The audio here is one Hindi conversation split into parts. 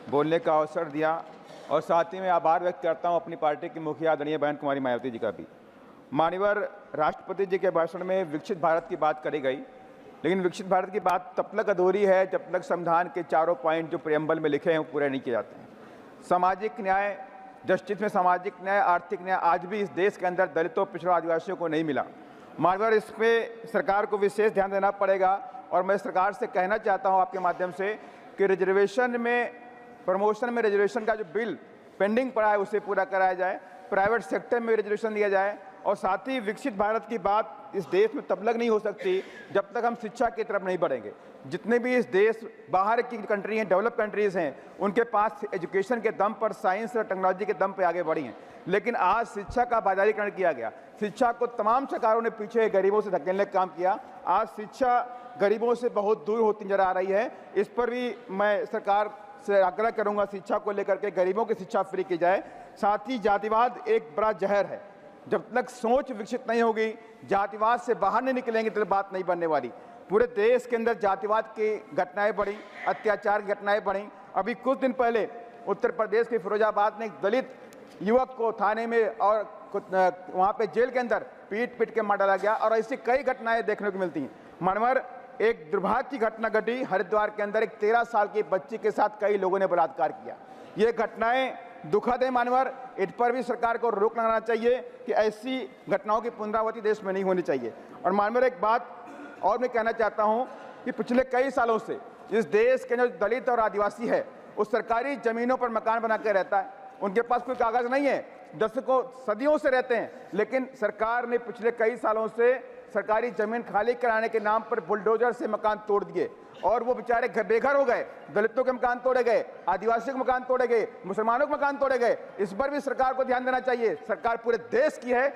बोलने का अवसर दिया और साथ ही मैं आभार व्यक्त करता हूं अपनी पार्टी की मुखिया आदरणीय बहन कुमारी मायावती जी का भी। माननीय राष्ट्रपति जी के भाषण में विकसित भारत की बात करी गई, लेकिन विकसित भारत की बात तब तक अधूरी है जब तक संविधान के चारों पॉइंट जो प्रियम्बल में लिखे हैं वो पूरे नहीं किए जाते हैं। सामाजिक न्याय, जस्टिस में सामाजिक न्याय, आर्थिक न्याय आज भी इस देश के अंदर दलितों, पिछड़ों, आदिवासियों को नहीं मिला। माननीय इस पर सरकार को विशेष ध्यान देना पड़ेगा और मैं सरकार से कहना चाहता हूं आपके माध्यम से कि रिजर्वेशन में, प्रमोशन में रिजर्वेशन का जो बिल पेंडिंग पड़ा है उसे पूरा कराया जाए, प्राइवेट सेक्टर में रिजर्वेशन दिया जाए और साथ ही विकसित भारत की बात इस देश में तब तक नहीं हो सकती जब तक हम शिक्षा की तरफ नहीं बढ़ेंगे। जितने भी इस देश बाहर की कंट्री हैं, डेवलप कंट्रीज़ हैं, उनके पास एजुकेशन के दम पर, साइंस और टेक्नोलॉजी के दम पर आगे बढ़ी हैं, लेकिन आज शिक्षा का बाजारीकरण किया गया। शिक्षा को तमाम सरकारों ने पीछे गरीबों से धकेलने का काम किया। आज शिक्षा गरीबों से बहुत दूर होती नजर आ रही है। इस पर भी मैं सरकार से आग्रह करूंगा शिक्षा को लेकर के गरीबों की शिक्षा फ्री की जाए। साथ ही जातिवाद एक बड़ा जहर है, जब तक सोच विकसित नहीं होगी, जातिवाद से बाहर नहीं निकलेंगे तो बात नहीं बनने वाली। पूरे देश के अंदर जातिवाद की घटनाएं बढ़ी, अत्याचार की घटनाएं बढ़ी। अभी कुछ दिन पहले उत्तर प्रदेश के फिरोजाबाद में एक दलित युवक को थाने में और वहाँ पे जेल के अंदर पीट के मार डाला गया और ऐसी कई घटनाएं देखने को मिलती हैं। मानवर एक दुर्भाग्य की घटना घटी हरिद्वार के अंदर, एक 13 साल की बच्ची के साथ कई लोगों ने बलात्कार किया। ये घटनाएं दुखद है मानवर, इन पर भी सरकार को रोक लगाना चाहिए कि ऐसी घटनाओं की पुनरावृत्ति देश में नहीं होनी चाहिए। और मानवर एक बात और मैं कहना चाहता हूं कि पिछले कई सालों से इस देश के जो दलित और आदिवासी है उस सरकारी जमीनों पर मकान बना के रहता है, उनके पास कोई कागज नहीं है, दशकों सदियों से रहते हैं, लेकिन सरकार ने पिछले कई सालों से सरकारी जमीन खाली कराने के नाम पर बुलडोजर से मकान तोड़ दिए और वो बेचारे बेघर हो गए। दलितों के मकान तोड़े गए, आदिवासियों के मकान तोड़े गए, मुसलमानों के मकान तोड़े गए। इस पर भी सरकार को ध्यान देना चाहिए। सरकार पूरे देश की है,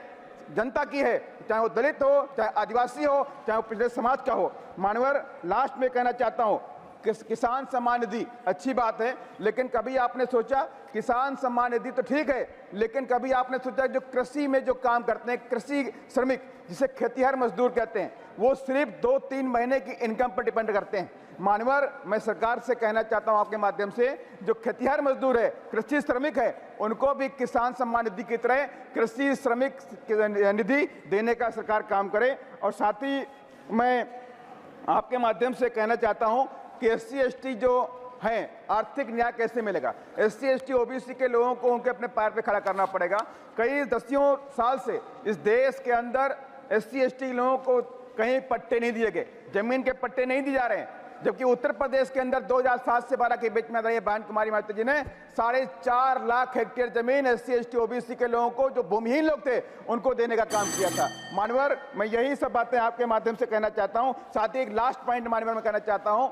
जनता की है, चाहे वो दलित हो, चाहे आदिवासी हो, चाहे वो पिछड़े समाज का हो। मानवर लास्ट में कहना चाहता हूं, किसान सम्मान निधि अच्छी बात है, लेकिन कभी आपने सोचा, किसान सम्मान निधि तो ठीक है, लेकिन कभी आपने सोचा जो कृषि में जो काम करते हैं, कृषि श्रमिक जिसे खेतिहर मजदूर कहते हैं, वो सिर्फ 2-3 महीने की इनकम पर डिपेंड करते हैं। मानवर मैं सरकार से कहना चाहता हूं आपके माध्यम से, जो खेतिहर मजदूर है, कृषि श्रमिक है, उनको भी किसान सम्मान निधि की तरह कृषि श्रमिक निधि देने का सरकार काम करे। और साथ ही मैं आपके माध्यम से कहना चाहता हूं कि SC/ST जो हैं, आर्थिक न्याय कैसे मिलेगा? SC/ST OBC के लोगों को उनके अपने पैर पे खड़ा करना पड़ेगा। कई दसियों साल से इस देश के अंदर SC/ST लोगों को कहीं पट्टे नहीं दिए गए, जमीन के पट्टे नहीं दिए जा रहे हैं, जबकि उत्तर प्रदेश के अंदर 2007 से 12 के बीच में आदरणीय बहन कुमारी मायावती जी ने 4.5 लाख हेक्टेयर जमीन SC/ST OBC के लोगों को, जो भूमिहीन लोग थे, उनको देने का काम किया था। मानवर मैं यही सब बातें आपके माध्यम से कहना चाहता हूं। साथ ही एक लास्ट पॉइंट मानवर मैं कहना चाहता हूं,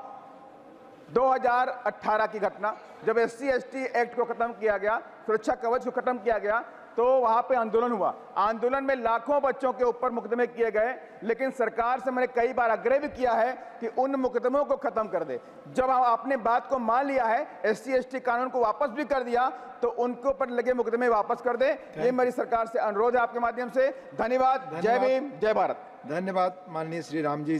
2018 की घटना, जब SC/ST एक्ट को खत्म किया गया, सुरक्षा कवच को खत्म किया गया, तो वहां पे आंदोलन हुआ। आंदोलन में लाखों बच्चों के ऊपर मुकदमे किए गए, लेकिन सरकार से मैंने कई बार आग्रह भी किया है कि उन मुकदमों को खत्म कर दे। जब आपने बात को मान लिया है, SC/ST कानून को वापस भी कर दिया, तो उनके ऊपर लगे मुकदमे वापस कर दे। ये मेरी सरकार से अनुरोध है आपके माध्यम से। धन्यवाद। जय भीम, जय भारत। धन्यवाद माननीय श्री राम जी।